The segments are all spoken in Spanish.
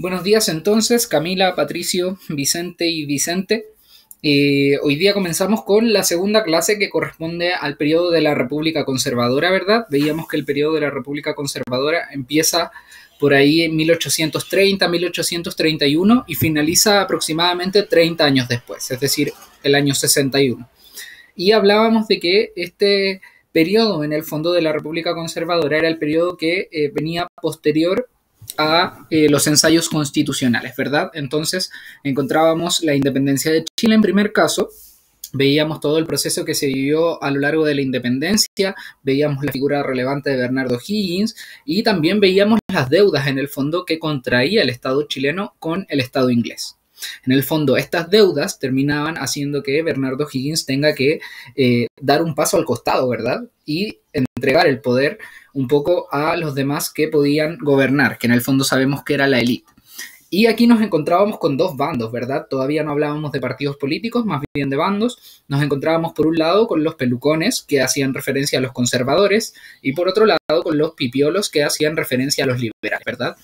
Buenos días entonces, Camila, Patricio, Vicente y Vicente. Hoy día comenzamos con la segunda clase que corresponde al periodo de la República Conservadora, ¿verdad? Veíamos que el periodo de la República Conservadora empieza por ahí en 1830, 1831 y finaliza aproximadamente 30 años después, es decir, el año 61. Y hablábamos de que este periodo en el fondo de la República Conservadora era el periodo que venía posterior a los ensayos constitucionales, ¿verdad? Entonces encontrábamos la independencia de Chile en primer caso, veíamos todo el proceso que se vivió a lo largo de la independencia, veíamos la figura relevante de Bernardo Higgins y también veíamos las deudas en el fondo que contraía el Estado chileno con el Estado inglés. En el fondo, estas deudas terminaban haciendo que Bernardo Higgins tenga que dar un paso al costado, ¿verdad? Y entregar el poder un poco a los demás que podían gobernar, que en el fondo sabemos que era la élite. Y aquí nos encontrábamos con dos bandos, ¿verdad? Todavía no hablábamos de partidos políticos, más bien de bandos. Nos encontrábamos por un lado con los pelucones, que hacían referencia a los conservadores, y por otro lado con los pipiolos, que hacían referencia a los liberales, ¿verdad?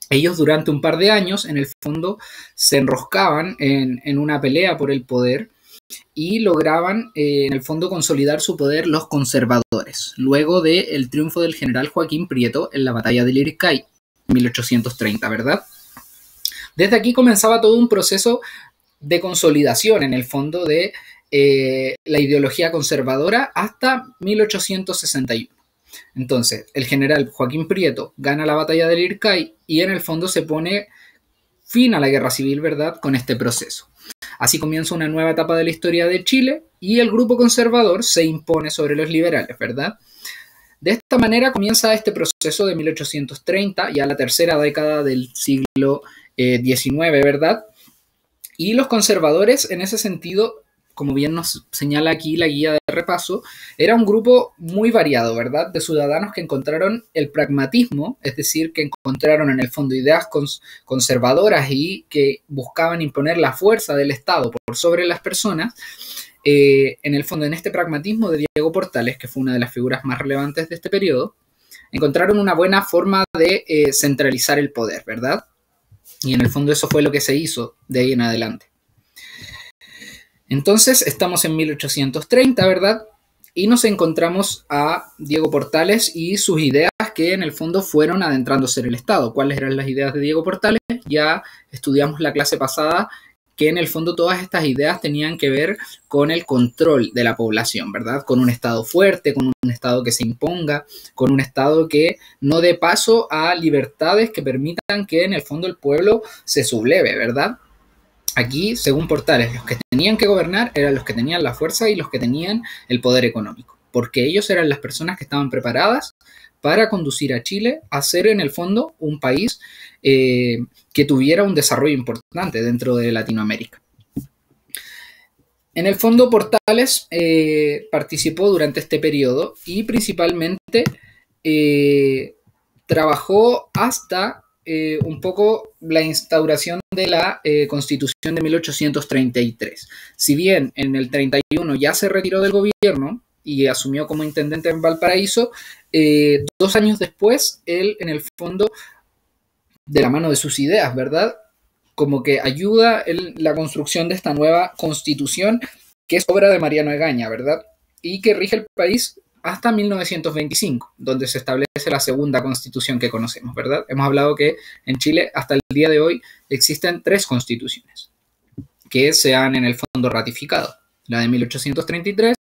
Ellos durante un par de años, en el fondo, se enroscaban en una pelea por el poder y lograban, en el fondo, consolidar su poder los conservadores, luego del triunfo del general Joaquín Prieto en la batalla de Liricay, 1830, ¿verdad? Desde aquí comenzaba todo un proceso de consolidación, en el fondo, de la ideología conservadora hasta 1861. Entonces, el general Joaquín Prieto gana la batalla del Liricay y en el fondo se pone fin a la guerra civil, ¿verdad?, con este proceso. Así comienza una nueva etapa de la historia de Chile y el grupo conservador se impone sobre los liberales, ¿verdad? De esta manera comienza este proceso de 1830, ya la tercera década del siglo XIX, ¿verdad? Y los conservadores, en ese sentido, como bien nos señala aquí la guía de repaso, era un grupo muy variado, ¿verdad? De ciudadanos que encontraron el pragmatismo, es decir, que encontraron en el fondo ideas conservadoras y que buscaban imponer la fuerza del Estado por sobre las personas. En el fondo, en este pragmatismo de Diego Portales, que fue una de las figuras más relevantes de este periodo, encontraron una buena forma de centralizar el poder, ¿verdad? Y en el fondo eso fue lo que se hizo de ahí en adelante. Entonces estamos en 1830, ¿verdad? Y nos encontramos a Diego Portales y sus ideas que en el fondo fueron adentrándose en el Estado. ¿Cuáles eran las ideas de Diego Portales? Ya estudiamos la clase pasada que en el fondo todas estas ideas tenían que ver con el control de la población, ¿verdad? Con un Estado fuerte, con un Estado que se imponga, con un Estado que no dé paso a libertades que permitan que en el fondo el pueblo se subleve, ¿verdad? Aquí, según Portales, los que tenían que gobernar eran los que tenían la fuerza y los que tenían el poder económico, porque ellos eran las personas que estaban preparadas para conducir a Chile a ser en el fondo un país que tuviera un desarrollo importante dentro de Latinoamérica. En el fondo, Portales participó durante este periodo y principalmente trabajó hasta un poco la instauración de la Constitución de 1833. Si bien en el 31 ya se retiró del gobierno y asumió como intendente en Valparaíso, 2 años después, él en el fondo, de la mano de sus ideas, ¿verdad?, como que ayuda en la construcción de esta nueva Constitución, que es obra de Mariano Egaña, ¿verdad?, y que rige el país hasta 1925, donde se establece la segunda constitución que conocemos, ¿verdad? Hemos hablado que en Chile hasta el día de hoy existen 3 constituciones que se han en el fondo ratificado. La de 1833,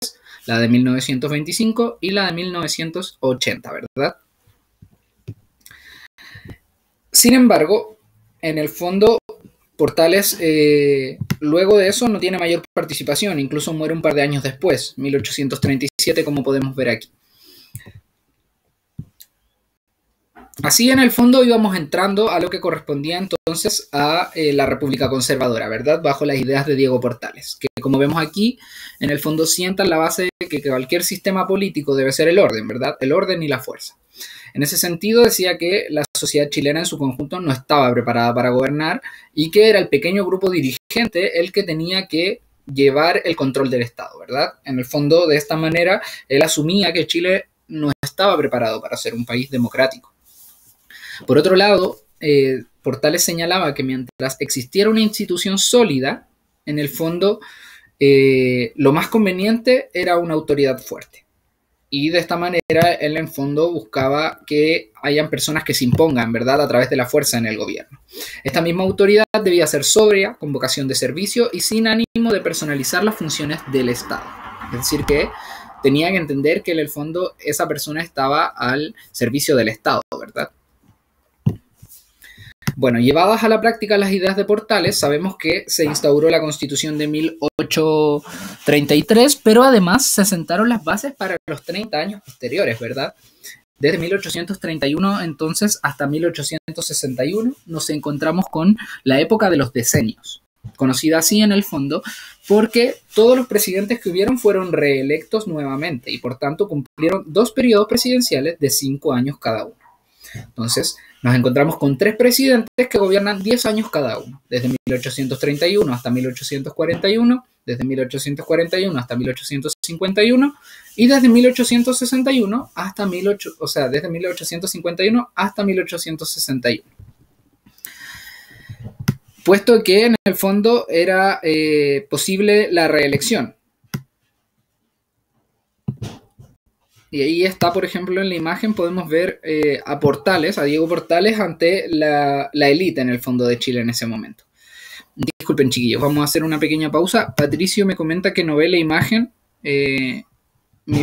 la de 1925 y la de 1980, ¿verdad? Sin embargo, en el fondo, Portales, luego de eso, no tiene mayor participación, incluso muere un par de años después, 1837, como podemos ver aquí. Así, en el fondo, íbamos entrando a lo que correspondía entonces a la República Conservadora, ¿verdad? Bajo las ideas de Diego Portales, que como vemos aquí, en el fondo sientan la base de que cualquier sistema político debe ser el orden, ¿verdad? El orden y la fuerza. En ese sentido, decía que la sociedad chilena en su conjunto no estaba preparada para gobernar y que era el pequeño grupo dirigente el que tenía que llevar el control del Estado, ¿verdad? En el fondo, de esta manera, él asumía que Chile no estaba preparado para ser un país democrático. Por otro lado, Portales señalaba que mientras existiera una institución sólida, en el fondo lo más conveniente era una autoridad fuerte. Y de esta manera, él en fondo buscaba que hayan personas que se impongan, ¿verdad?, a través de la fuerza en el gobierno. Esta misma autoridad debía ser sobria, con vocación de servicio y sin ánimo de personalizar las funciones del Estado. Es decir, que tenía que entender que en el fondo esa persona estaba al servicio del Estado, ¿verdad? Bueno, llevadas a la práctica las ideas de Portales, sabemos que se instauró la Constitución de 1833, pero además se sentaron las bases para los 30 años posteriores, ¿verdad? Desde 1831 entonces hasta 1861 nos encontramos con la época de los decenios, conocida así en el fondo porque todos los presidentes que hubieron fueron reelectos nuevamente y por tanto cumplieron 2 periodos presidenciales de 5 años cada uno. Entonces, nos encontramos con 3 presidentes que gobiernan 10 años cada uno, desde 1831 hasta 1841, desde 1841 hasta 1851 y desde 1861 hasta desde 1851 hasta 1861. Puesto que en el fondo era posible la reelección. Y ahí está, por ejemplo, en la imagen podemos ver a Portales, a Diego Portales, ante la élite en el fondo de Chile en ese momento. Disculpen, chiquillos, vamos a hacer una pequeña pausa. Patricio me comenta que no ve la imagen. Mi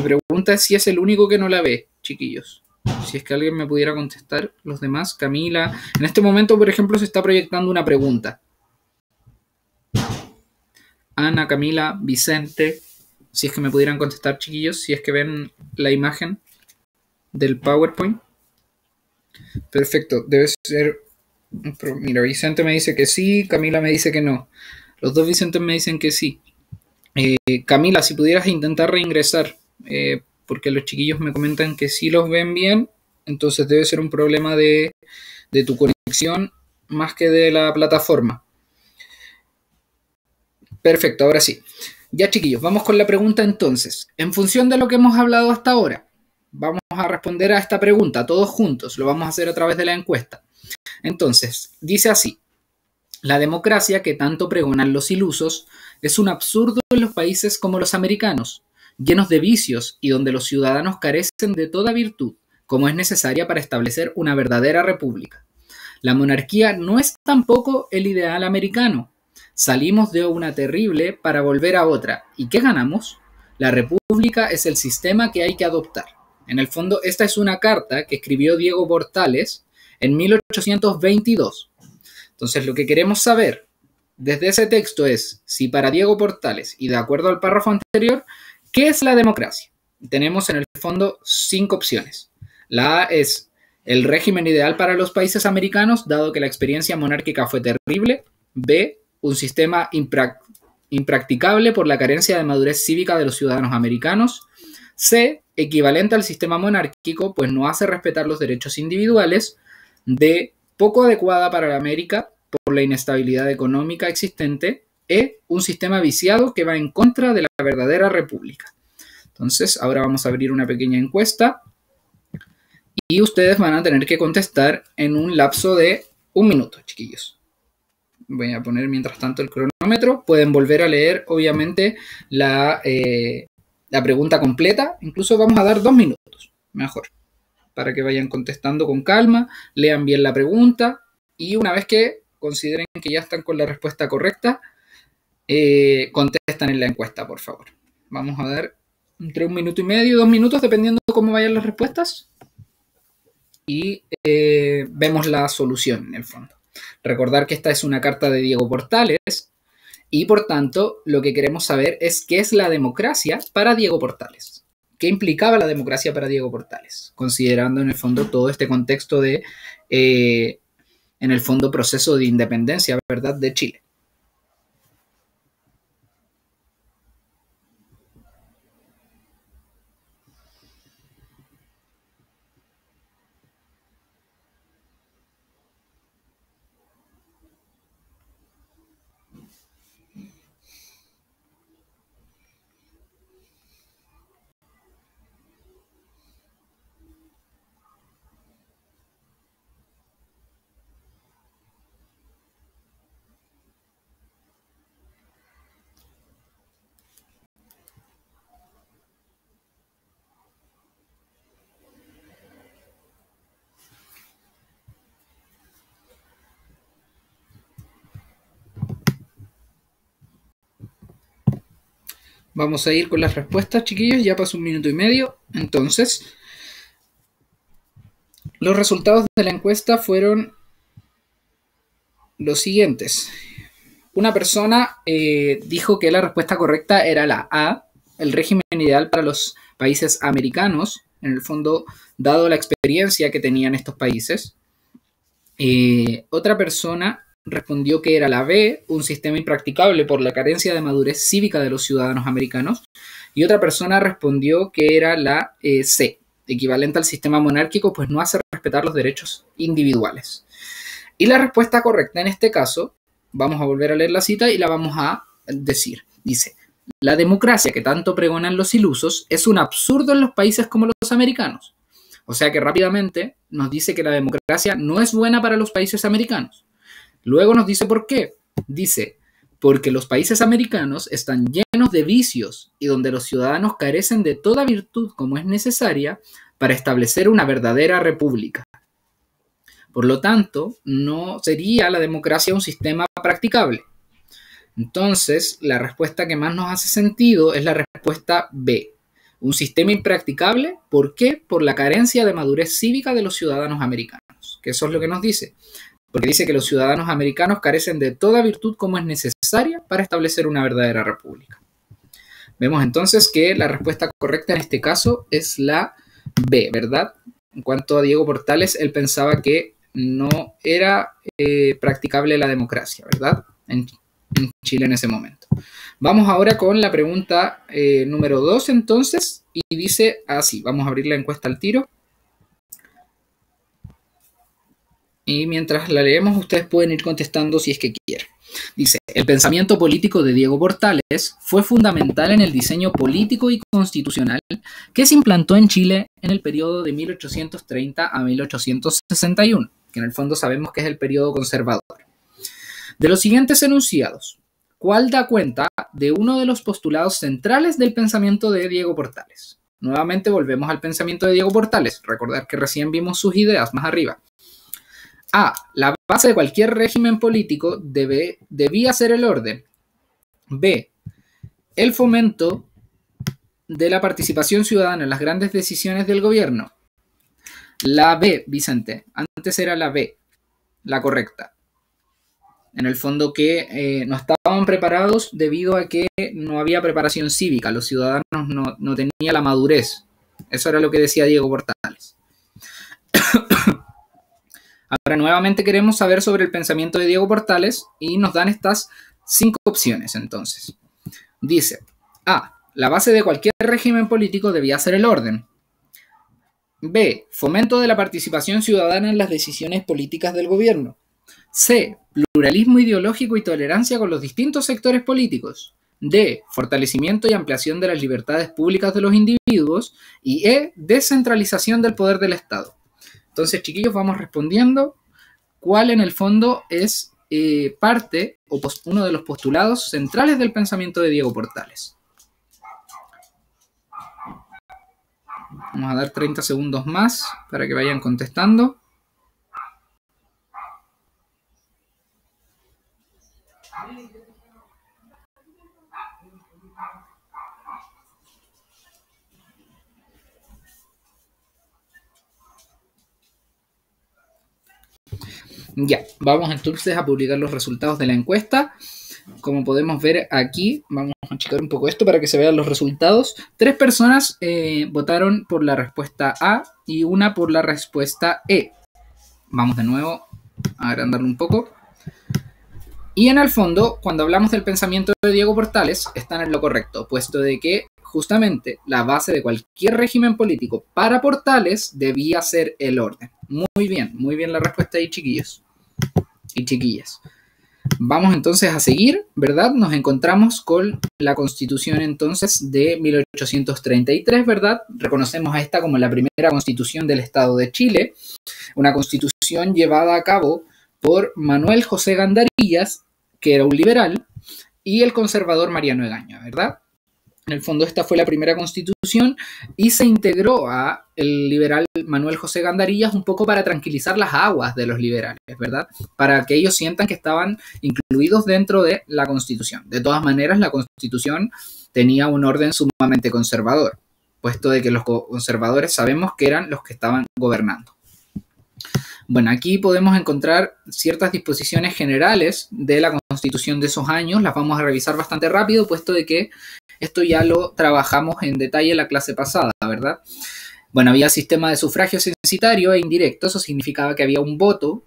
pregunta es si es el único que no la ve, chiquillos. Si es que alguien me pudiera contestar, los demás, Camila. En este momento, por ejemplo, se está proyectando una pregunta. Ana, Camila, Vicente, si es que me pudieran contestar, chiquillos, si es que ven la imagen del PowerPoint. Perfecto, debe ser... Mira, Vicente me dice que sí, Camila me dice que no. Los dos Vicentes me dicen que sí. Camila, si pudieras intentar reingresar, porque los chiquillos me comentan que sí los ven bien, entonces debe ser un problema de tu conexión más que de la plataforma. Perfecto, ahora sí. Ya, chiquillos, vamos con la pregunta entonces. En función de lo que hemos hablado hasta ahora, vamos a responder a esta pregunta todos juntos. Lo vamos a hacer a través de la encuesta. Entonces, dice así. La democracia que tanto pregonan los ilusos es un absurdo en los países como los americanos, llenos de vicios y donde los ciudadanos carecen de toda virtud, como es necesaria para establecer una verdadera república. La monarquía no es tampoco el ideal americano. Salimos de una terrible para volver a otra. ¿Y qué ganamos? La república es el sistema que hay que adoptar. En el fondo, esta es una carta que escribió Diego Portales en 1822. Entonces, lo que queremos saber desde ese texto es si para Diego Portales, y de acuerdo al párrafo anterior, ¿qué es la democracia? Tenemos en el fondo 5 opciones. La A es el régimen ideal para los países americanos, dado que la experiencia monárquica fue terrible. B, un sistema impracticable por la carencia de madurez cívica de los ciudadanos americanos. C, equivalente al sistema monárquico, pues no hace respetar los derechos individuales. D, poco adecuada para América por la inestabilidad económica existente. E, un sistema viciado que va en contra de la verdadera república. Entonces, ahora vamos a abrir una pequeña encuesta y ustedes van a tener que contestar en un lapso de 1 minuto, chiquillos. Voy a poner mientras tanto el cronómetro. Pueden volver a leer, obviamente, la pregunta completa. Incluso vamos a dar 2 minutos, mejor, para que vayan contestando con calma, lean bien la pregunta y una vez que consideren que ya están con la respuesta correcta, contestan en la encuesta, por favor. Vamos a dar entre 1 minuto y medio, 2 minutos, dependiendo de cómo vayan las respuestas. Y vemos la solución en el fondo. Recordar que esta es una carta de Diego Portales y por tanto lo que queremos saber es qué es la democracia para Diego Portales. ¿Qué implicaba la democracia para Diego Portales? Considerando en el fondo todo este contexto de, en el fondo, proceso de independencia, ¿verdad?, de Chile. Vamos a ir con las respuestas, chiquillos. Ya pasó 1 minuto y medio. Entonces, los resultados de la encuesta fueron los siguientes. Una persona dijo que la respuesta correcta era la A, el régimen ideal para los países americanos, en el fondo, dado la experiencia que tenían estos países. Otra persona respondió que era la B, un sistema impracticable por la carencia de madurez cívica de los ciudadanos americanos. Y otra persona respondió que era la C, equivalente al sistema monárquico, pues no hace respetar los derechos individuales. Y la respuesta correcta en este caso, vamos a volver a leer la cita y la vamos a decir. Dice, la democracia que tanto pregonan los ilusos es un absurdo en los países como los americanos. O sea que rápidamente nos dice que la democracia no es buena para los países americanos. Luego nos dice por qué. Dice, porque los países americanos están llenos de vicios y donde los ciudadanos carecen de toda virtud como es necesaria para establecer una verdadera república. Por lo tanto, no sería la democracia un sistema practicable. Entonces, la respuesta que más nos hace sentido es la respuesta B. Un sistema impracticable, ¿por qué? Por la carencia de madurez cívica de los ciudadanos americanos. Que eso es lo que nos dice. Porque dice que los ciudadanos americanos carecen de toda virtud como es necesaria para establecer una verdadera república. Vemos entonces que la respuesta correcta en este caso es la B, ¿verdad? En cuanto a Diego Portales, él pensaba que no era practicable la democracia, ¿verdad? En Chile en ese momento. Vamos ahora con la pregunta número 2 entonces, y dice así, vamos a abrir la encuesta al tiro. Y mientras la leemos, ustedes pueden ir contestando si es que quieren. Dice, el pensamiento político de Diego Portales fue fundamental en el diseño político y constitucional que se implantó en Chile en el periodo de 1830 a 1861, que en el fondo sabemos que es el periodo conservador. De los siguientes enunciados, ¿cuál da cuenta de uno de los postulados centrales del pensamiento de Diego Portales? Nuevamente volvemos al pensamiento de Diego Portales. Recordar que recién vimos sus ideas más arriba. A. La base de cualquier régimen político debía ser el orden. B. El fomento de la participación ciudadana en las grandes decisiones del gobierno. La B, Vicente. Antes era la B, la correcta. En el fondo que no estaban preparados debido a que no había preparación cívica. Los ciudadanos no tenían la madurez. Eso era lo que decía Diego Portales. Ahora nuevamente queremos saber sobre el pensamiento de Diego Portales y nos dan estas 5 opciones entonces. Dice, A. La base de cualquier régimen político debía ser el orden. B. Fomento de la participación ciudadana en las decisiones políticas del gobierno. C. Pluralismo ideológico y tolerancia con los distintos sectores políticos. D. Fortalecimiento y ampliación de las libertades públicas de los individuos. Y E. Descentralización del poder del Estado. Entonces, chiquillos, vamos respondiendo cuál en el fondo es parte o uno de los postulados centrales del pensamiento de Diego Portales. Vamos a dar 30 segundos más para que vayan contestando. Ya, vamos entonces a publicar los resultados de la encuesta. Como podemos ver aquí, vamos a achicar un poco esto para que se vean los resultados. 3 personas votaron por la respuesta A y una por la respuesta E. Vamos de nuevo a agrandarlo un poco. Y en el fondo, cuando hablamos del pensamiento de Diego Portales, están en lo correcto, puesto de que justamente la base de cualquier régimen político para Portales debía ser el orden. Muy bien la respuesta ahí, chiquillos y chiquillas. Vamos entonces a seguir, ¿verdad? Nos encontramos con la Constitución entonces de 1833, ¿verdad? Reconocemos a esta como la primera Constitución del Estado de Chile, una Constitución llevada a cabo por Manuel José Gandarillas, que era un liberal, y el conservador Mariano Egaña, ¿verdad? En el fondo esta fue la primera constitución y se integró a el liberal Manuel José Gandarillas un poco para tranquilizar las aguas de los liberales, ¿verdad? Para que ellos sientan que estaban incluidos dentro de la constitución. De todas maneras, la constitución tenía un orden sumamente conservador, puesto de que los conservadores sabemos que eran los que estaban gobernando. Bueno, aquí podemos encontrar ciertas disposiciones generales de la Constitución de esos años, las vamos a revisar bastante rápido, puesto de que esto ya lo trabajamos en detalle en la clase pasada, ¿verdad? Bueno, había sistema de sufragio censitario e indirecto, eso significaba que había un voto,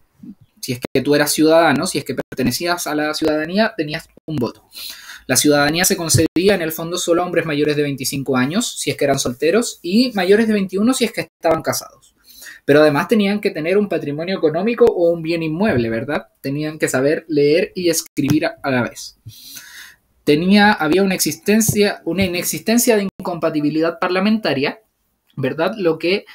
si es que tú eras ciudadano, si es que pertenecías a la ciudadanía, tenías un voto. La ciudadanía se concedía en el fondo solo a hombres mayores de 25 años, si es que eran solteros, y mayores de 21 si es que estaban casados. Pero además tenían que tener un patrimonio económico o un bien inmueble, ¿verdad? Tenían que saber leer y escribir a la vez. Había una inexistencia de incompatibilidad parlamentaria, ¿verdad? Lo que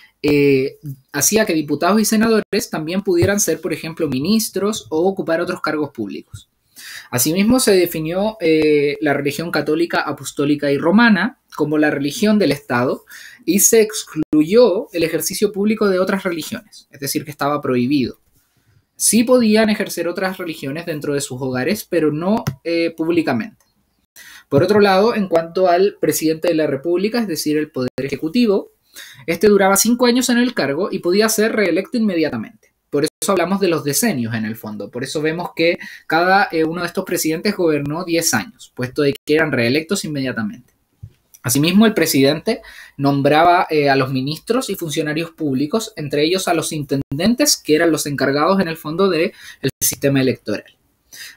hacía que diputados y senadores también pudieran ser, por ejemplo, ministros o ocupar otros cargos públicos. Asimismo, se definió la religión católica, apostólica y romana como la religión del Estado y se excluyó el ejercicio público de otras religiones, es decir, que estaba prohibido. Sí podían ejercer otras religiones dentro de sus hogares, pero no públicamente. Por otro lado, en cuanto al presidente de la República, es decir, el Poder Ejecutivo, este duraba 5 años en el cargo y podía ser reelecto inmediatamente. Por eso hablamos de los decenios en el fondo. Por eso vemos que cada uno de estos presidentes gobernó 10 años, puesto de que eran reelectos inmediatamente. Asimismo, el presidente nombraba a los ministros y funcionarios públicos, entre ellos a los intendentes, que eran los encargados en el fondo del sistema electoral.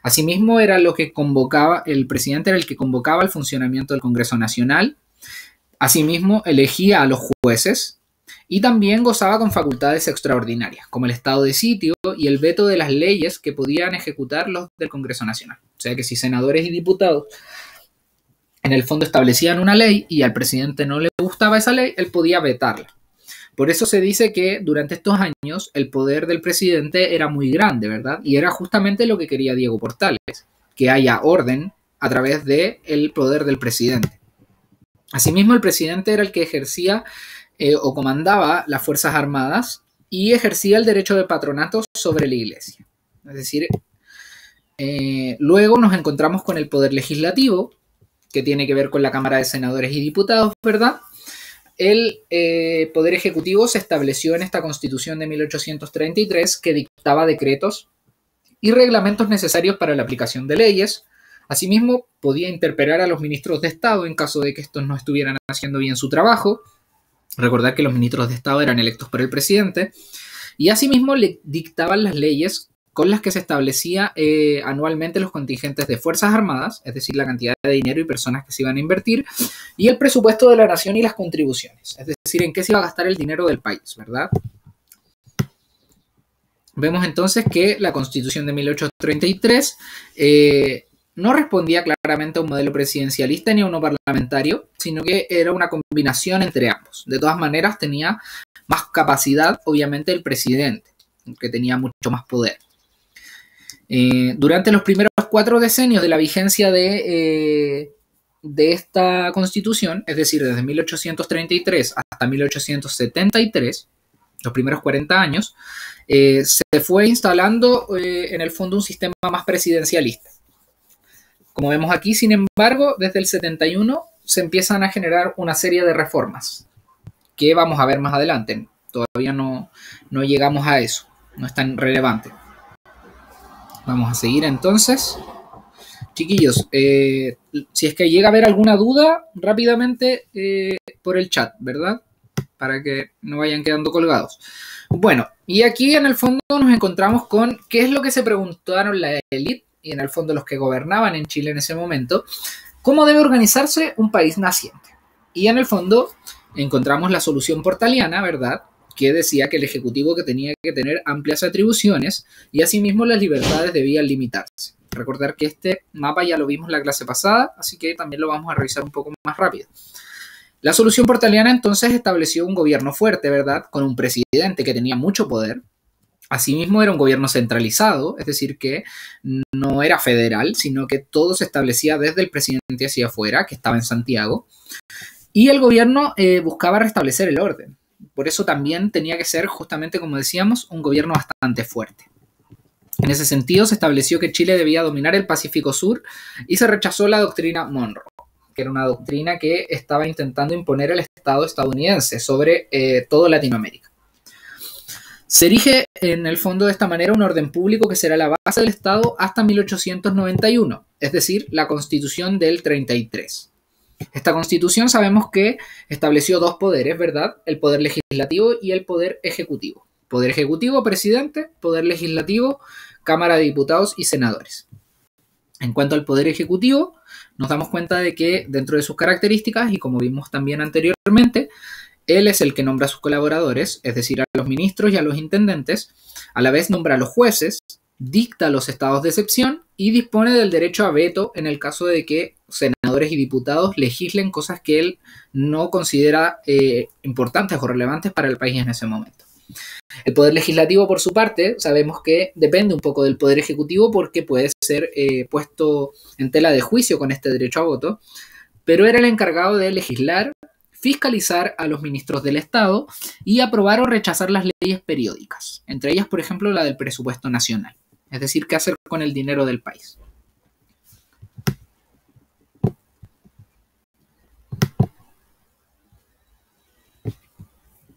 Asimismo, era lo que convocaba, el presidente era el que convocaba el funcionamiento del Congreso Nacional. Asimismo, elegía a los jueces y también gozaba con facultades extraordinarias, como el estado de sitio y el veto de las leyes que podían ejecutar los del Congreso Nacional. O sea que si senadores y diputados en el fondo establecían una ley y al presidente no le gustaba esa ley, él podía vetarla. Por eso se dice que durante estos años el poder del presidente era muy grande, ¿verdad? Y era justamente lo que quería Diego Portales, que haya orden a través del poder del presidente. Asimismo, el presidente era el que ejercía o comandaba las Fuerzas Armadas y ejercía el derecho de patronato sobre la Iglesia. Es decir, luego nos encontramos con el poder legislativo, que tiene que ver con la Cámara de Senadores y Diputados, ¿verdad? El Poder Ejecutivo se estableció en esta Constitución de 1833 que dictaba decretos y reglamentos necesarios para la aplicación de leyes. Asimismo, podía interpelar a los ministros de Estado en caso de que estos no estuvieran haciendo bien su trabajo. Recordar que los ministros de Estado eran electos por el presidente. Y asimismo le dictaban las leyes con las que se establecía anualmente los contingentes de Fuerzas Armadas, es decir, la cantidad de dinero y personas que se iban a invertir, y el presupuesto de la nación y las contribuciones, es decir, en qué se iba a gastar el dinero del país, ¿verdad? Vemos entonces que la Constitución de 1833 no respondía claramente a un modelo presidencialista ni a uno parlamentario, sino que era una combinación entre ambos. De todas maneras, tenía más capacidad, obviamente, el presidente, que tenía mucho más poder. Durante los primeros 4 decenios de la vigencia de esta Constitución, es decir, desde 1833 hasta 1873, los primeros 40 años, se fue instalando en el fondo un sistema más presidencialista. Como vemos aquí, sin embargo, desde el 71 se empiezan a generar una serie de reformas que vamos a ver más adelante. Todavía no llegamos a eso, no es tan relevante. Vamos a seguir entonces. Chiquillos, si es que llega a haber alguna duda, rápidamente por el chat, ¿verdad? Para que no vayan quedando colgados. Bueno, y aquí en el fondo nos encontramos con qué es lo que se preguntaron la élite y en el fondo los que gobernaban en Chile en ese momento, cómo debe organizarse un país naciente. Y en el fondo encontramos la solución portaliana, ¿verdad?, que decía que el Ejecutivo que tenía que tener amplias atribuciones y asimismo las libertades debían limitarse. Recordar que este mapa ya lo vimos en la clase pasada, así que también lo vamos a revisar un poco más rápido. La solución portaliana entonces estableció un gobierno fuerte, ¿verdad?, con un presidente que tenía mucho poder, Asimismo, era un gobierno centralizado, es decir, que no era federal, sino que todo se establecía desde el presidente hacia afuera, que estaba en Santiago, y el gobierno buscaba restablecer el orden. Por eso también tenía que ser, justamente como decíamos, un gobierno bastante fuerte. En ese sentido, se estableció que Chile debía dominar el Pacífico Sur y se rechazó la doctrina Monroe, que era una doctrina que estaba intentando imponer el Estado estadounidense sobre toda Latinoamérica. Se erige en el fondo de esta manera un orden público que será la base del Estado hasta 1891, es decir, la Constitución del 33. Esta Constitución sabemos que estableció dos poderes, ¿verdad? El poder legislativo y el poder ejecutivo. Poder ejecutivo, presidente; poder legislativo, Cámara de Diputados y senadores. En cuanto al poder ejecutivo, nos damos cuenta de que dentro de sus características, y como vimos también anteriormente, él es el que nombra a sus colaboradores, es decir, a los ministros y a los intendentes, a la vez nombra a los jueces, dicta los estados de excepción y dispone del derecho a veto en el caso de que senadores y diputados legislen cosas que él no considera importantes o relevantes para el país en ese momento. El poder legislativo, por su parte, sabemos que depende un poco del poder ejecutivo porque puede ser puesto en tela de juicio con este derecho a voto, pero era el encargado de legislar, fiscalizar a los ministros del Estado y aprobar o rechazar las leyes periódicas, entre ellas, por ejemplo, la del presupuesto nacional, es decir, qué hacer con el dinero del país.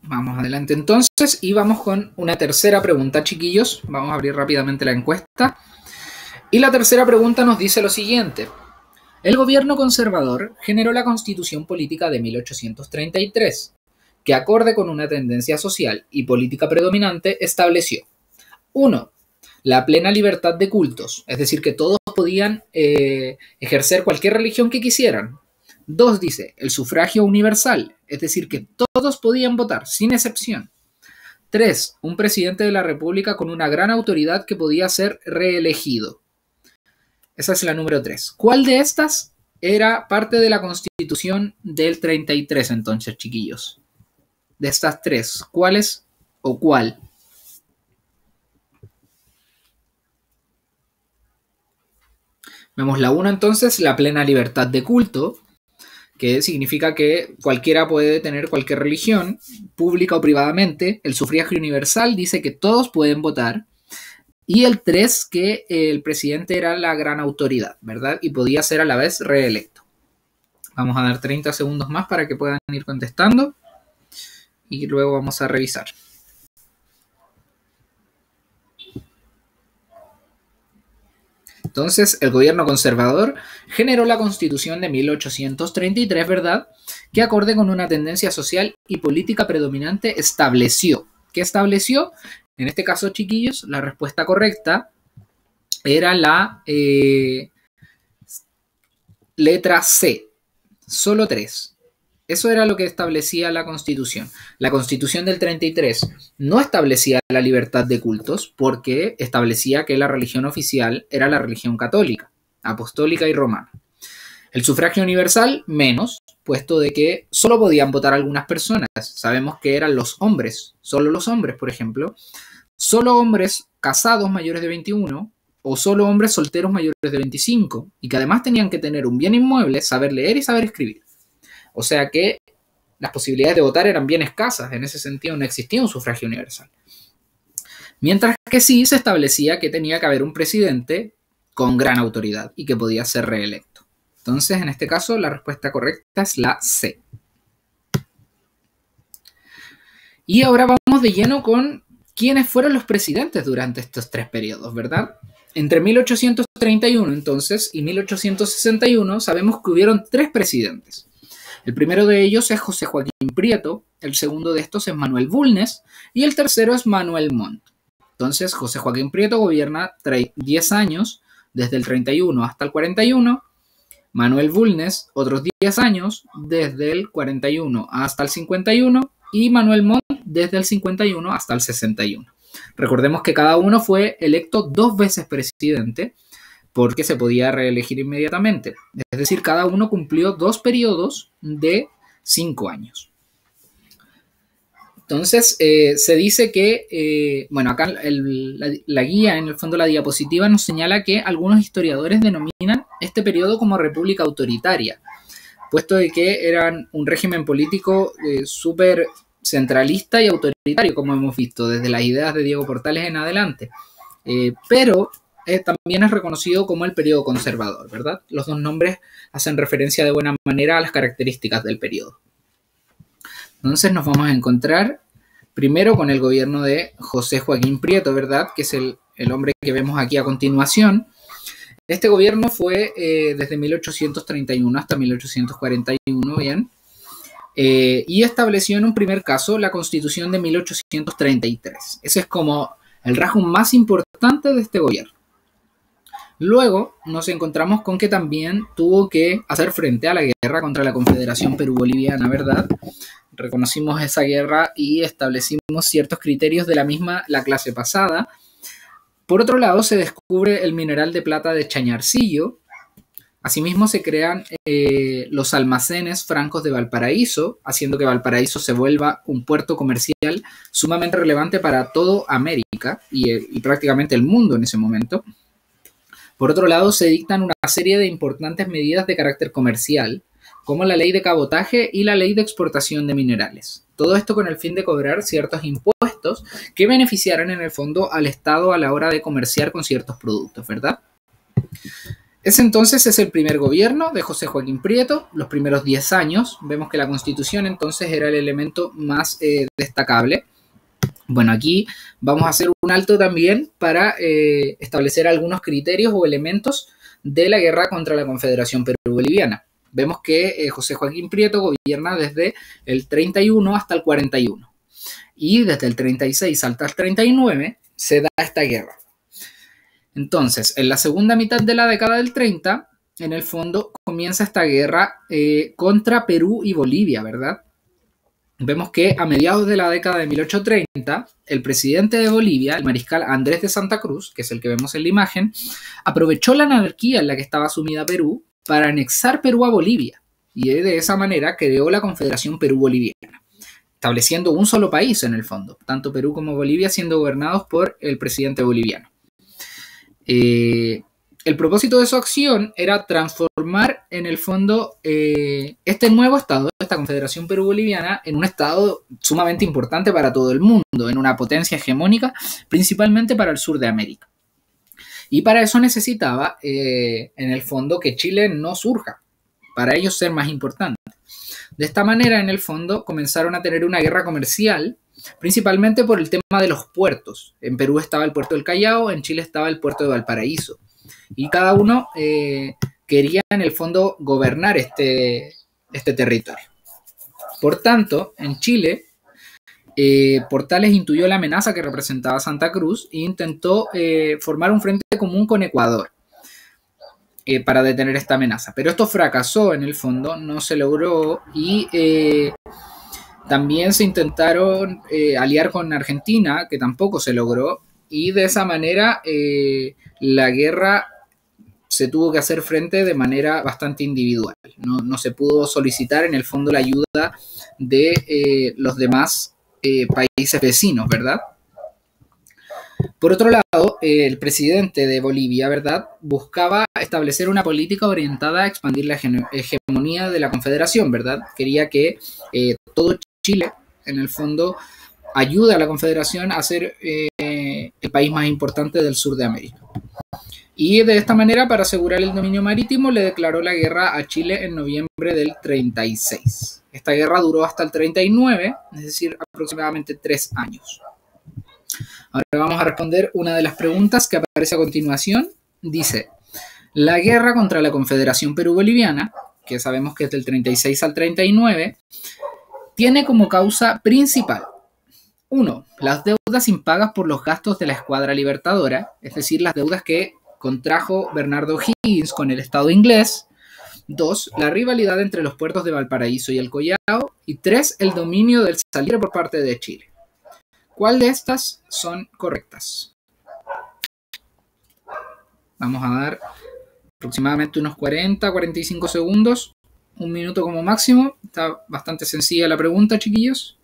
Vamos adelante entonces y vamos con una tercera pregunta, chiquillos. Vamos a abrir rápidamente la encuesta. Y la tercera pregunta nos dice lo siguiente. El gobierno conservador generó la Constitución Política de 1833, que acorde con una tendencia social y política predominante estableció: 1. La plena libertad de cultos, es decir, que todos podían ejercer cualquier religión que quisieran. 2. Dice, el sufragio universal, es decir, que todos podían votar, sin excepción. 3. Un presidente de la República con una gran autoridad que podía ser reelegido. Esa es la número 3. ¿Cuál de estas era parte de la Constitución del 33 entonces, chiquillos? De estas tres, ¿cuáles o cuál? Vemos la 1 entonces, la plena libertad de culto, que significa que cualquiera puede tener cualquier religión, pública o privadamente. El sufragio universal dice que todos pueden votar. Y el 3, que el presidente era la gran autoridad, ¿verdad? Y podía ser a la vez reelecto. Vamos a dar 30 segundos más para que puedan ir contestando. Y luego vamos a revisar. Entonces, el gobierno conservador generó la Constitución de 1833, ¿verdad? Que acorde con una tendencia social y política predominante estableció. ¿Qué estableció? En este caso, chiquillos, la respuesta correcta era la letra C. Solo 3. Eso era lo que establecía la Constitución. La Constitución del 33 no establecía la libertad de cultos porque establecía que la religión oficial era la religión católica, apostólica y romana. El sufragio universal, menos, puesto de que solo podían votar algunas personas. Sabemos que eran los hombres, solo los hombres, por ejemplo. Solo hombres casados mayores de 21 o solo hombres solteros mayores de 25 y que además tenían que tener un bien inmueble, saber leer y saber escribir. O sea que las posibilidades de votar eran bien escasas. En ese sentido no existía un sufragio universal. Mientras que sí se establecía que tenía que haber un presidente con gran autoridad y que podía ser reelecto. Entonces, en este caso, la respuesta correcta es la C. Y ahora vamos de lleno con quiénes fueron los presidentes durante estos 3 periodos, ¿verdad? Entre 1831, entonces, y 1861 sabemos que hubieron 3 presidentes. El primero de ellos es José Joaquín Prieto, el segundo de estos es Manuel Bulnes y el tercero es Manuel Montt. Entonces, José Joaquín Prieto gobierna 10 años, desde el 31 hasta el 41. Manuel Bulnes, otros 10 años, desde el 41 hasta el 51. Y Manuel Montt, desde el 51 hasta el 61. Recordemos que cada uno fue electo 2 veces presidente, porque se podía reelegir inmediatamente. Es decir, cada uno cumplió 2 periodos de 5 años. Entonces, se dice que, bueno, acá la guía, en el fondo la diapositiva, nos señala que algunos historiadores denominan este periodo como república autoritaria, puesto de que eran un régimen político súper centralista y autoritario, como hemos visto, desde las ideas de Diego Portales en adelante. Pero también es reconocido como el periodo conservador, ¿verdad? Los dos nombres hacen referencia de buena manera a las características del periodo. Entonces nos vamos a encontrar primero con el gobierno de José Joaquín Prieto, ¿verdad? Que es el hombre que vemos aquí a continuación. Este gobierno fue desde 1831 hasta 1841, ¿bien? Y estableció en un primer caso la Constitución de 1833. Ese es como el rasgo más importante de este gobierno. Luego nos encontramos con que también tuvo que hacer frente a la guerra contra la Confederación Perú-Boliviana, ¿verdad? Reconocimos esa guerra y establecimos ciertos criterios de la misma la clase pasada. Por otro lado, se descubre el mineral de plata de Chañarcillo. Asimismo, se crean los almacenes francos de Valparaíso, haciendo que Valparaíso se vuelva un puerto comercial sumamente relevante para toda América y prácticamente el mundo en ese momento. Por otro lado, se dictan una serie de importantes medidas de carácter comercial, como la ley de cabotaje y la ley de exportación de minerales. Todo esto con el fin de cobrar ciertos impuestos que beneficiaran en el fondo al Estado a la hora de comerciar con ciertos productos, ¿verdad? Ese entonces es el primer gobierno de José Joaquín Prieto, los primeros 10 años. Vemos que la Constitución entonces era el elemento más destacable. Bueno, aquí vamos a hacer un alto también para establecer algunos criterios o elementos de la guerra contra la Confederación Perú-Boliviana. Vemos que José Joaquín Prieto gobierna desde el 31 hasta el 41. Y desde el 36 hasta el 39 se da esta guerra. Entonces, en la segunda mitad de la década del 30, en el fondo comienza esta guerra contra Perú y Bolivia, ¿verdad? Vemos que a mediados de la década de 1830, el presidente de Bolivia, el mariscal Andrés de Santa Cruz, que es el que vemos en la imagen, aprovechó la anarquía en la que estaba sumida Perú para anexar Perú a Bolivia, y de esa manera creó la Confederación Perú-Boliviana, estableciendo un solo país en el fondo, tanto Perú como Bolivia siendo gobernados por el presidente boliviano. El propósito de su acción era transformar en el fondo este nuevo estado, esta Confederación Perú-Boliviana, en un estado sumamente importante para todo el mundo, en una potencia hegemónica, principalmente para el sur de América. Y para eso necesitaba, en el fondo, que Chile no surja, para ellos ser más importante. De esta manera, en el fondo, comenzaron a tener una guerra comercial, principalmente por el tema de los puertos. En Perú estaba el puerto del Callao, en Chile estaba el puerto de Valparaíso. Y cada uno quería, en el fondo, gobernar este territorio. Por tanto, en Chile, Portales intuyó la amenaza que representaba Santa Cruz e intentó formar un frente común con Ecuador para detener esta amenaza. Pero esto fracasó en el fondo, no se logró y también se intentaron aliar con Argentina, que tampoco se logró, y de esa manera la guerra se tuvo que hacer frente de manera bastante individual. No se pudo solicitar en el fondo la ayuda de los demás países vecinos, ¿verdad? Por otro lado, el presidente de Bolivia, ¿verdad?, buscaba establecer una política orientada a expandir la hegemonía de la Confederación, ¿verdad? Quería que todo Chile, en el fondo, ayude a la Confederación a ser el país más importante del sur de América. Y de esta manera, para asegurar el dominio marítimo, le declaró la guerra a Chile en noviembre del 36. Esta guerra duró hasta el 39, es decir, aproximadamente 3 años. Ahora vamos a responder una de las preguntas que aparece a continuación. Dice, la guerra contra la Confederación Perú-Boliviana, que sabemos que es del 36 al 39, tiene como causa principal 1. Las deudas impagas por los gastos de la Escuadra Libertadora, es decir, las deudas que contrajo Bernardo Higgins con el Estado inglés. 2. La rivalidad entre los puertos de Valparaíso y el Collao. Y 3. El dominio del Salitre por parte de Chile. ¿Cuál de estas son correctas? Vamos a dar aproximadamente unos 40-45 segundos, un minuto como máximo. Está bastante sencilla la pregunta, chiquillos.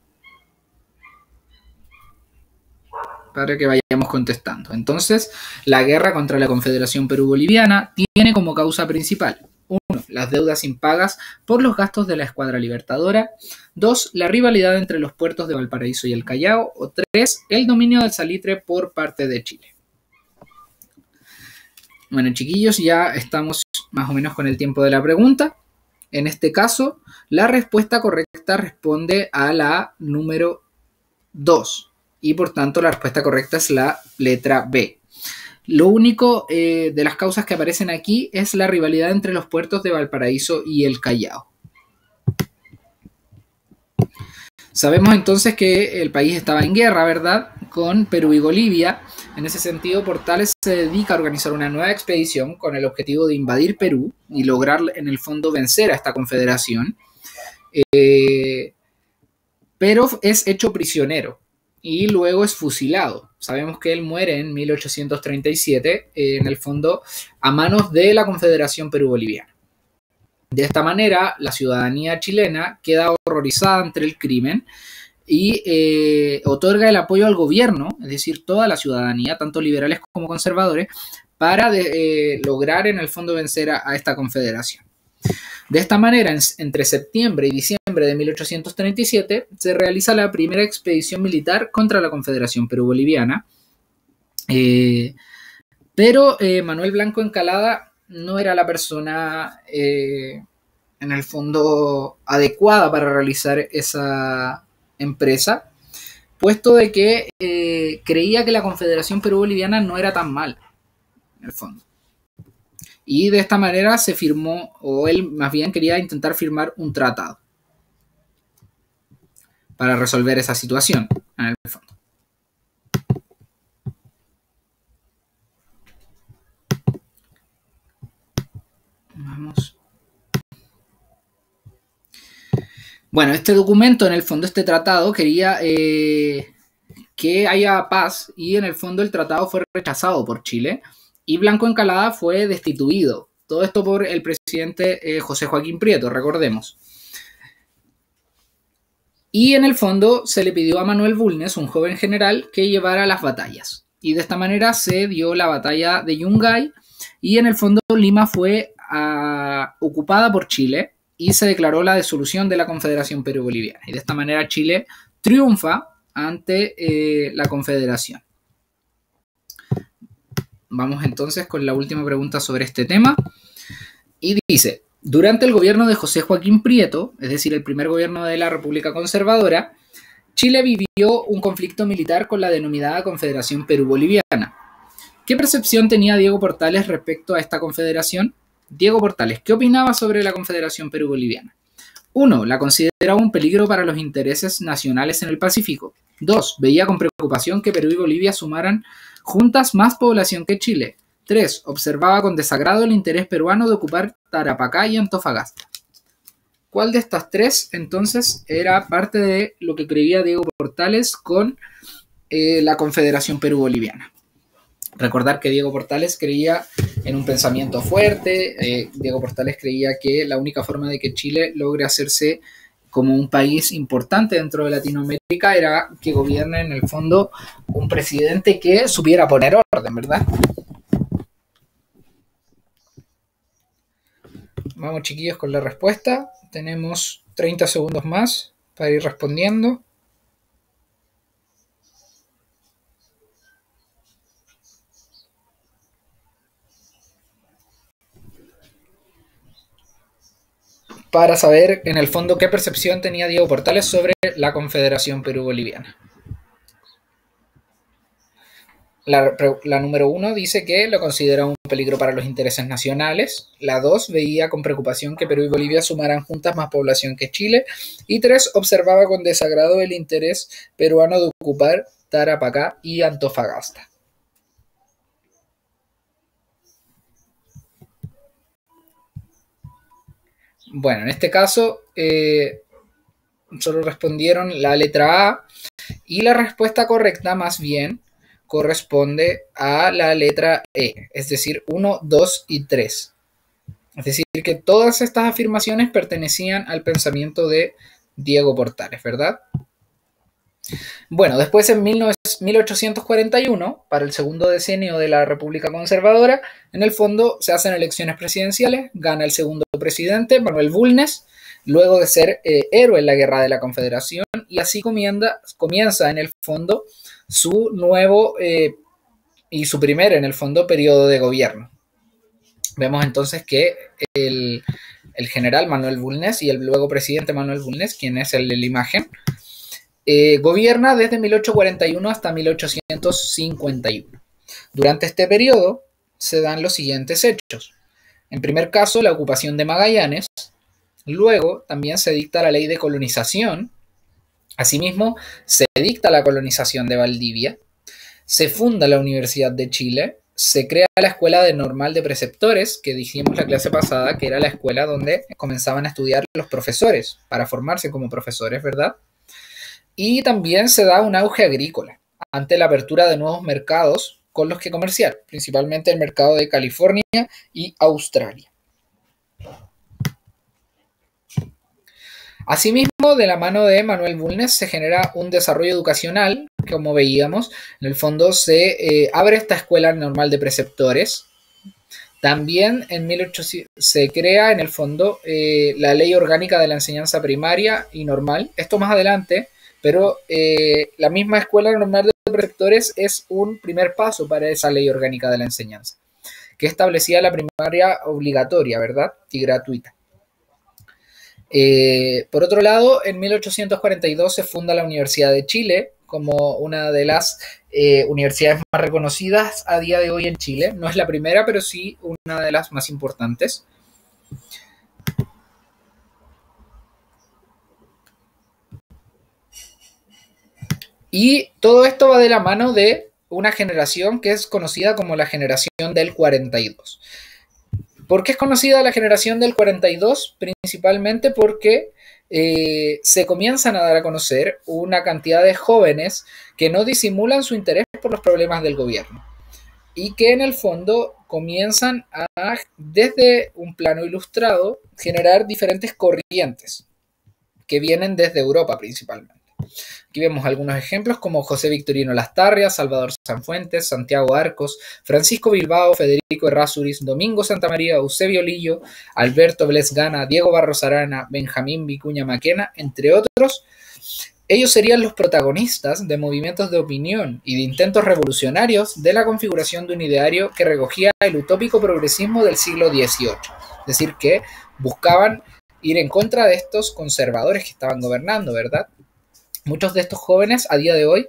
para que vayamos contestando. Entonces, la guerra contra la Confederación Perú-Boliviana tiene como causa principal: 1. Las deudas impagas por los gastos de la Escuadra Libertadora. 2. La rivalidad entre los puertos de Valparaíso y el Callao. O 3. El dominio del salitre por parte de Chile. Bueno, chiquillos, ya estamos más o menos con el tiempo de la pregunta. En este caso, la respuesta correcta responde a la número 2. Y por tanto, la respuesta correcta es la letra B. Lo único de las causas que aparecen aquí es la rivalidad entre los puertos de Valparaíso y el Callao. Sabemos entonces que el país estaba en guerra, ¿verdad?, con Perú y Bolivia. En ese sentido, Portales se dedica a organizar una nueva expedición con el objetivo de invadir Perú y lograr en el fondo vencer a esta confederación. Pero es hecho prisionero y luego es fusilado. Sabemos que él muere en 1837, en el fondo, a manos de la Confederación Perú-Boliviana. De esta manera, la ciudadanía chilena queda horrorizada ante el crimen y otorga el apoyo al gobierno, es decir, toda la ciudadanía, tanto liberales como conservadores, para lograr en el fondo vencer a esta confederación. De esta manera, entre septiembre y diciembre de 1837, se realiza la primera expedición militar contra la Confederación Perú-Boliviana, pero Manuel Blanco Encalada no era la persona en el fondo adecuada para realizar esa empresa, puesto de que creía que la Confederación Perú-Boliviana no era tan mal, en el fondo. Y de esta manera se firmó, o él más bien quería intentar firmar un tratado para resolver esa situación, en el fondo. Vamos. Bueno, este documento, en el fondo, este tratado, quería que haya paz y en el fondo el tratado fue rechazado por Chile y Blanco Encalada fue destituido. Todo esto por el presidente José Joaquín Prieto, recordemos. Y en el fondo se le pidió a Manuel Bulnes, un joven general, que llevara las batallas. Y de esta manera se dio la batalla de Yungay y en el fondo Lima fue ocupada por Chile y se declaró la disolución de la Confederación Perú-Boliviana. Y de esta manera Chile triunfa ante la Confederación. Vamos entonces con la última pregunta sobre este tema. Y dice: durante el gobierno de José Joaquín Prieto, es decir, el primer gobierno de la República Conservadora, Chile vivió un conflicto militar con la denominada Confederación Perú-Boliviana. ¿Qué percepción tenía Diego Portales respecto a esta confederación? Diego Portales, ¿qué opinaba sobre la Confederación Perú-Boliviana? 1. La consideraba un peligro para los intereses nacionales en el Pacífico. 2. Veía con preocupación que Perú y Bolivia sumaran juntas más población que Chile. 3. Observaba con desagrado el interés peruano de ocupar Tarapacá y Antofagasta. ¿Cuál de estas tres, entonces, era parte de lo que creía Diego Portales con la Confederación Perú-Boliviana? Recordar que Diego Portales creía en un pensamiento fuerte. Diego Portales creía que la única forma de que Chile logre hacerse como un país importante dentro de Latinoamérica era que gobierne en el fondo un presidente que supiera poner orden, ¿verdad? Vamos, chiquillos, con la respuesta. Tenemos 30 segundos más para ir respondiendo. Para saber, en el fondo, qué percepción tenía Diego Portales sobre la Confederación Perú-Boliviana. La número 1 dice que lo considera un peligro para los intereses nacionales. La 2 veía con preocupación que Perú y Bolivia sumaran juntas más población que Chile. Y 3 observaba con desagrado el interés peruano de ocupar Tarapacá y Antofagasta. Bueno, en este caso solo respondieron la letra A y la respuesta correcta más bien corresponde a la letra E, es decir, 1, 2 y 3. Es decir, que todas estas afirmaciones pertenecían al pensamiento de Diego Portales, ¿verdad? Bueno, después en Entonces, 1841, para el segundo decenio de la República Conservadora, en el fondo se hacen elecciones presidenciales, gana el segundo presidente, Manuel Bulnes, luego de ser héroe en la Guerra de la Confederación, y así comienza en el fondo su nuevo y su primer, en el fondo, periodo de gobierno. Vemos entonces que el general Manuel Bulnes y el luego presidente Manuel Bulnes, quien es el de la imagen, gobierna desde 1841 hasta 1851. Durante este periodo se dan los siguientes hechos. En primer caso, la ocupación de Magallanes. Luego también se dicta la ley de colonización. Asimismo, se dicta la colonización de Valdivia. Se funda la Universidad de Chile. Se crea la Escuela de Normal de Preceptores, que dijimos la clase pasada, que era la escuela donde comenzaban a estudiar los profesores para formarse como profesores, ¿verdad? Y también se da un auge agrícola ante la apertura de nuevos mercados con los que comerciar, principalmente el mercado de California y Australia. Asimismo, de la mano de Manuel Bulnes se genera un desarrollo educacional, como veíamos. En el fondo se abre esta Escuela Normal de Preceptores. También en 1800 se crea en el fondo la Ley Orgánica de la Enseñanza Primaria y Normal. Esto más adelante, pero la misma Escuela Normal de Preceptores es un primer paso para esa Ley Orgánica de la Enseñanza, que establecía la primaria obligatoria, ¿verdad? Y gratuita. Por otro lado, en 1842 se funda la Universidad de Chile como una de las universidades más reconocidas a día de hoy en Chile. No es la primera, pero sí una de las más importantes. Y todo esto va de la mano de una generación que es conocida como la generación del 42. ¿Por qué es conocida la generación del 42? Principalmente porque se comienzan a dar a conocer una cantidad de jóvenes que no disimulan su interés por los problemas del gobierno y que en el fondo comienzan a, desde un plano ilustrado, generar diferentes corrientes que vienen desde Europa principalmente. Aquí vemos algunos ejemplos como José Victorino Lastarria, Salvador Sanfuentes, Santiago Arcos, Francisco Bilbao, Federico Errázuriz, Domingo Santamaría, Eusebio Lillo, Alberto Blés Gana, Diego Barros Arana, Benjamín Vicuña Maquena, entre otros. Ellos serían los protagonistas de movimientos de opinión y de intentos revolucionarios de la configuración de un ideario que recogía el utópico progresismo del siglo XVIII. Es decir, que buscaban ir en contra de estos conservadores que estaban gobernando, ¿verdad? Muchos de estos jóvenes a día de hoy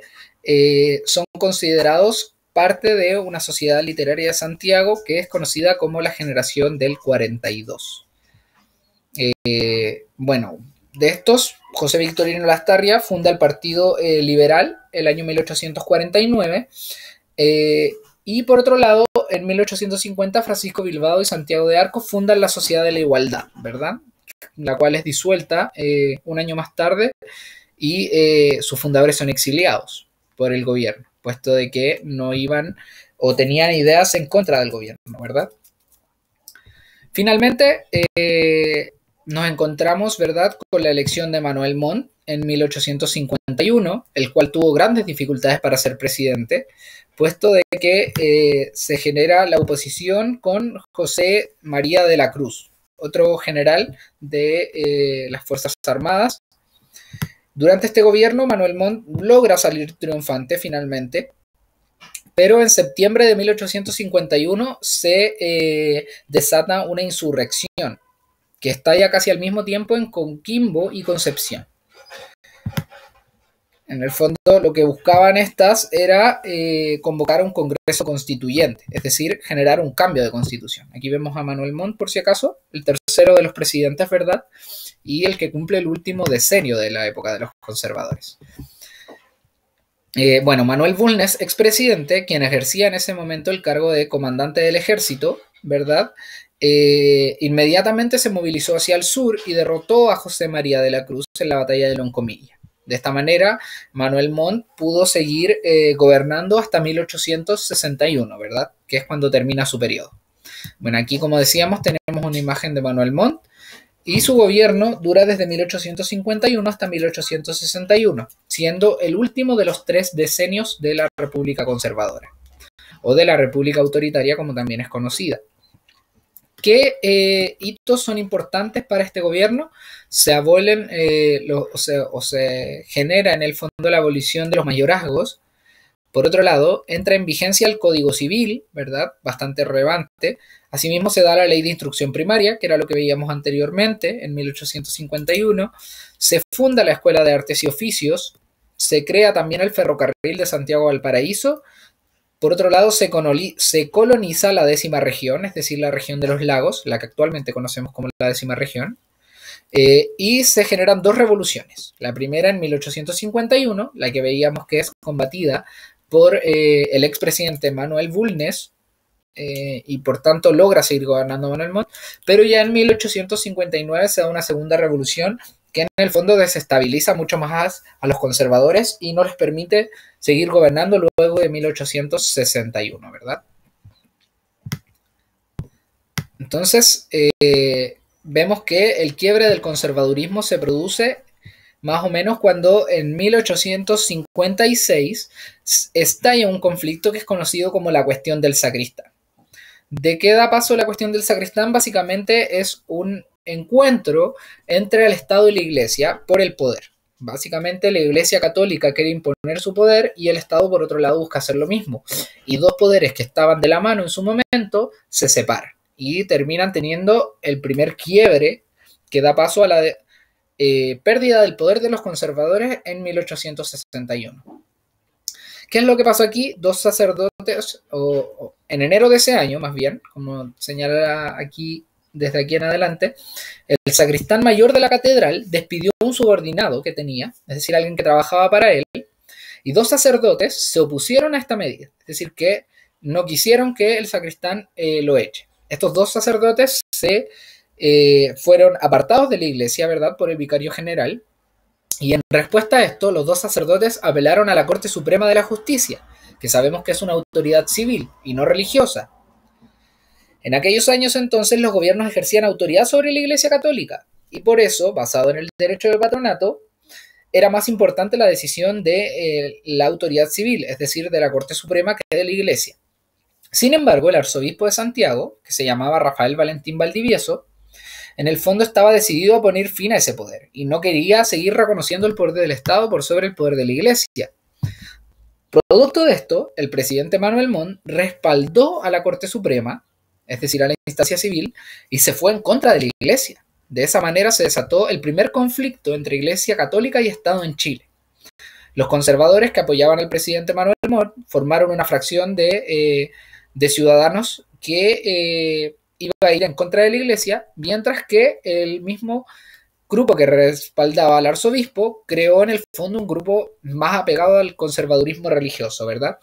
son considerados parte de una sociedad literaria de Santiago que es conocida como la generación del 42. Bueno, de estos, José Victorino Lastarria funda el Partido Liberal el año 1849 y por otro lado, en 1850 Francisco Bilbao y Santiago de Arcos fundan la Sociedad de la Igualdad, ¿verdad? La cual es disuelta un año más tarde y sus fundadores son exiliados por el gobierno, puesto de que no iban o tenían ideas en contra del gobierno, ¿verdad? Finalmente, nos encontramos, ¿verdad?, con la elección de Manuel Montt en 1851, el cual tuvo grandes dificultades para ser presidente, puesto de que se genera la oposición con José María de la Cruz, otro general de las Fuerzas Armadas. Durante este gobierno, Manuel Montt logra salir triunfante finalmente, pero en septiembre de 1851 se desata una insurrección que estalla casi al mismo tiempo en Coquimbo y Concepción. En el fondo, lo que buscaban estas era convocar un congreso constituyente, es decir, generar un cambio de constitución. Aquí vemos a Manuel Montt, por si acaso, el tercero de los presidentes, ¿verdad?, y el que cumple el último decenio de la época de los conservadores. Bueno, Manuel Bulnes, expresidente, quien ejercía en ese momento el cargo de comandante del ejército, ¿verdad?, inmediatamente se movilizó hacia el sur y derrotó a José María de la Cruz en la batalla de Loncomilla. De esta manera, Manuel Montt pudo seguir gobernando hasta 1861, ¿verdad?, que es cuando termina su periodo. Bueno, aquí, como decíamos, tenemos una imagen de Manuel Montt Y su gobierno dura desde 1851 hasta 1861, siendo el último de los 3 decenios de la República Conservadora, o de la República Autoritaria, como también es conocida. ¿Qué hitos son importantes para este gobierno? Se abolen se genera en el fondo la abolición de los mayorazgos. Por otro lado, entra en vigencia el Código Civil, ¿verdad? Bastante relevante. Asimismo, se da la Ley de Instrucción Primaria, que era lo que veíamos anteriormente, en 1851. Se funda la Escuela de Artes y Oficios. Se crea también el ferrocarril de Santiago a Valparaíso. Por otro lado, se coloniza la 10ª región, es decir, la región de los lagos, la que actualmente conocemos como la 10ª región. Y se generan 2 revoluciones. La primera en 1851, la que veíamos que es combatida por el expresidente Manuel Bulnes, y por tanto logra seguir gobernando Manuel Montt, pero ya en 1859 se da una segunda revolución que en el fondo desestabiliza mucho más a los conservadores y no les permite seguir gobernando luego de 1861, ¿verdad? Entonces, vemos que el quiebre del conservadurismo se produce más o menos cuando en 1856 estalla un conflicto que es conocido como la cuestión del sacristán. ¿De qué da paso la cuestión del sacristán? Básicamente es un encuentro entre el Estado y la Iglesia por el poder. Básicamente la Iglesia Católica quiere imponer su poder y el Estado por otro lado busca hacer lo mismo. Y 2 poderes que estaban de la mano en su momento se separan y terminan teniendo el primer quiebre que da paso a la pérdida del poder de los conservadores en 1861. ¿Qué es lo que pasó aquí? 2 sacerdotes, en enero de ese año, más bien, como señala aquí, desde aquí en adelante, el sacristán mayor de la catedral despidió a un subordinado que tenía, es decir, alguien que trabajaba para él, y 2 sacerdotes se opusieron a esta medida, es decir, que no quisieron que el sacristán lo eche. Estos 2 sacerdotes fueron apartados de la iglesia, ¿verdad?, por el vicario general. Y en respuesta a esto, los 2 sacerdotes apelaron a la Corte Suprema de la Justicia, que sabemos que es una autoridad civil y no religiosa. En aquellos años entonces los gobiernos ejercían autoridad sobre la Iglesia Católica y por eso, basado en el derecho de patronato, era más importante la decisión de la autoridad civil, es decir, de la Corte Suprema que de la Iglesia. Sin embargo, el arzobispo de Santiago, que se llamaba Rafael Valentín Valdivieso, en el fondo estaba decidido a poner fin a ese poder y no quería seguir reconociendo el poder del Estado por sobre el poder de la Iglesia. Producto de esto, el presidente Manuel Montt respaldó a la Corte Suprema, es decir, a la instancia civil, y se fue en contra de la Iglesia. De esa manera se desató el primer conflicto entre Iglesia Católica y Estado en Chile. Los conservadores que apoyaban al presidente Manuel Montt formaron una fracción de ciudadanos que iba a ir en contra de la Iglesia, mientras que el mismo grupo que respaldaba al arzobispo creó en el fondo un grupo más apegado al conservadurismo religioso, ¿verdad?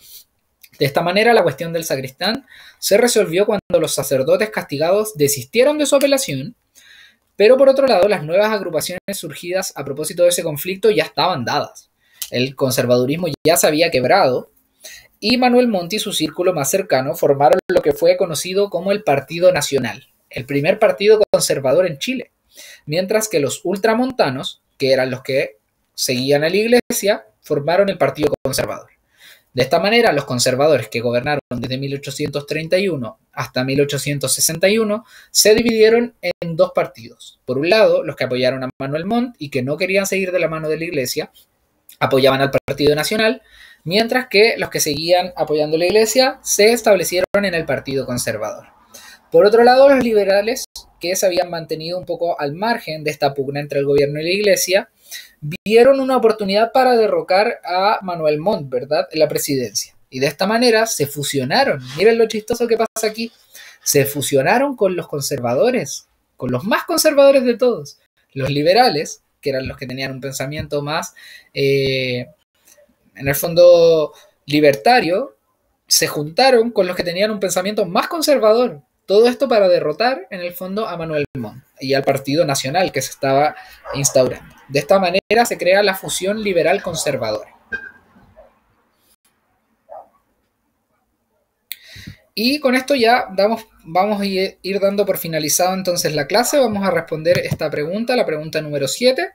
De esta manera, la cuestión del sacristán se resolvió cuando los sacerdotes castigados desistieron de su apelación, pero por otro lado, las nuevas agrupaciones surgidas a propósito de ese conflicto ya estaban dadas. El conservadurismo ya se había quebrado y Manuel Montt y su círculo más cercano formaron lo que fue conocido como el Partido Nacional, el primer partido conservador en Chile, mientras que los ultramontanos, que eran los que seguían a la Iglesia, formaron el Partido Conservador. De esta manera, los conservadores que gobernaron desde 1831 hasta 1861 se dividieron en 2 partidos. Por un lado, los que apoyaron a Manuel Montt y que no querían seguir de la mano de la Iglesia, apoyaban al Partido Nacional, mientras que los que seguían apoyando a la Iglesia se establecieron en el Partido Conservador. Por otro lado, los liberales, que se habían mantenido un poco al margen de esta pugna entre el gobierno y la Iglesia, vieron una oportunidad para derrocar a Manuel Montt, ¿verdad?, en la presidencia. Y de esta manera se fusionaron. Miren lo chistoso que pasa aquí. Se fusionaron con los conservadores, con los más conservadores de todos. Los liberales, que eran los que tenían un pensamiento más, en el fondo, libertario, se juntaron con los que tenían un pensamiento más conservador. Todo esto para derrotar, en el fondo, a Manuel Montt y al Partido Nacional que se estaba instaurando. De esta manera se crea la fusión liberal-conservadora. Y con esto ya vamos a ir dando por finalizado entonces la clase. Vamos a responder esta pregunta, la pregunta número 7.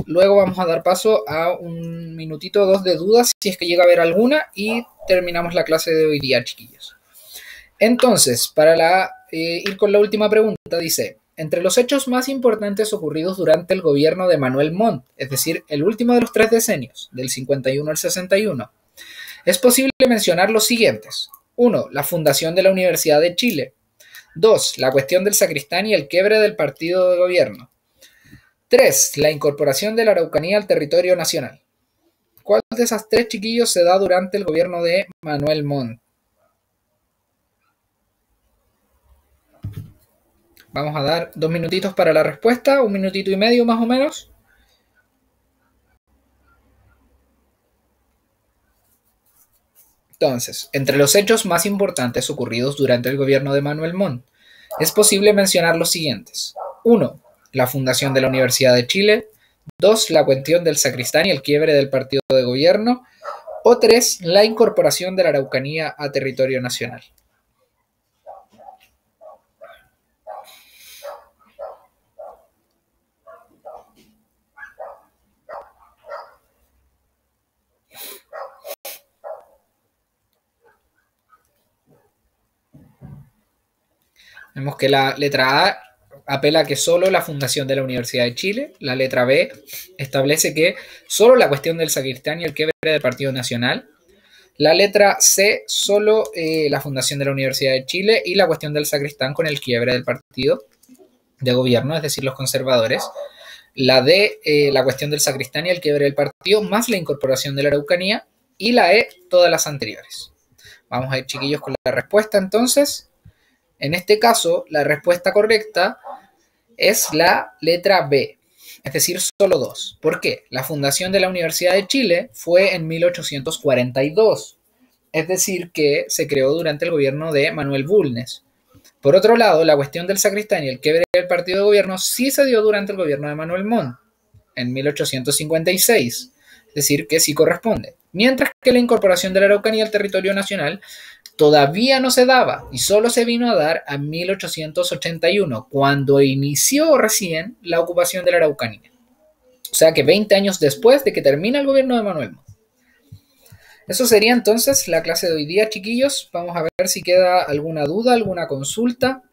Luego vamos a dar paso a un minutito o dos de dudas si es que llega a haber alguna y terminamos la clase de hoy día, chiquillos. Entonces, para ir con la última pregunta, dice, entre los hechos más importantes ocurridos durante el gobierno de Manuel Montt, es decir, el último de los 3 decenios, del 51 al 61, es posible mencionar los siguientes. 1. La fundación de la Universidad de Chile. 2. La cuestión del sacristán y el quiebre del partido de gobierno. 3. La incorporación de la Araucanía al territorio nacional. ¿Cuál de esas 3, chiquillos, se da durante el gobierno de Manuel Montt? Vamos a dar 2 minutitos para la respuesta, 1 minutito y medio más o menos. Entonces, entre los hechos más importantes ocurridos durante el gobierno de Manuel Montt, es posible mencionar los siguientes. 1. La fundación de la Universidad de Chile. 2. La cuestión del sacristán y el quiebre del partido de gobierno. O 3. La incorporación de la Araucanía a territorio nacional. Vemos que la letra A apela a que solo la fundación de la Universidad de Chile. La letra B establece que solo la cuestión del sacristán y el quiebre del Partido Nacional. La letra C, solo la fundación de la Universidad de Chile y la cuestión del sacristán con el quiebre del partido de gobierno, es decir, los conservadores. La D, la cuestión del sacristán y el quiebre del partido, más la incorporación de la Araucanía. Y la E, todas las anteriores. Vamos a ir, chiquillos, con la respuesta entonces. En este caso, la respuesta correcta es la letra B, es decir, solo 2. ¿Por qué? La fundación de la Universidad de Chile fue en 1842, es decir, que se creó durante el gobierno de Manuel Bulnes. Por otro lado, la cuestión del sacristán y el quiebre del partido de gobierno sí se dio durante el gobierno de Manuel Montt, en 1856, es decir, que sí corresponde. Mientras que la incorporación de la Araucanía al territorio nacional todavía no se daba y solo se vino a dar en 1881, cuando inició recién la ocupación de la Araucanía. O sea que 20 años después de que termina el gobierno de Manuel Montt. Eso sería entonces la clase de hoy día, chiquillos. Vamos a ver si queda alguna duda, alguna consulta.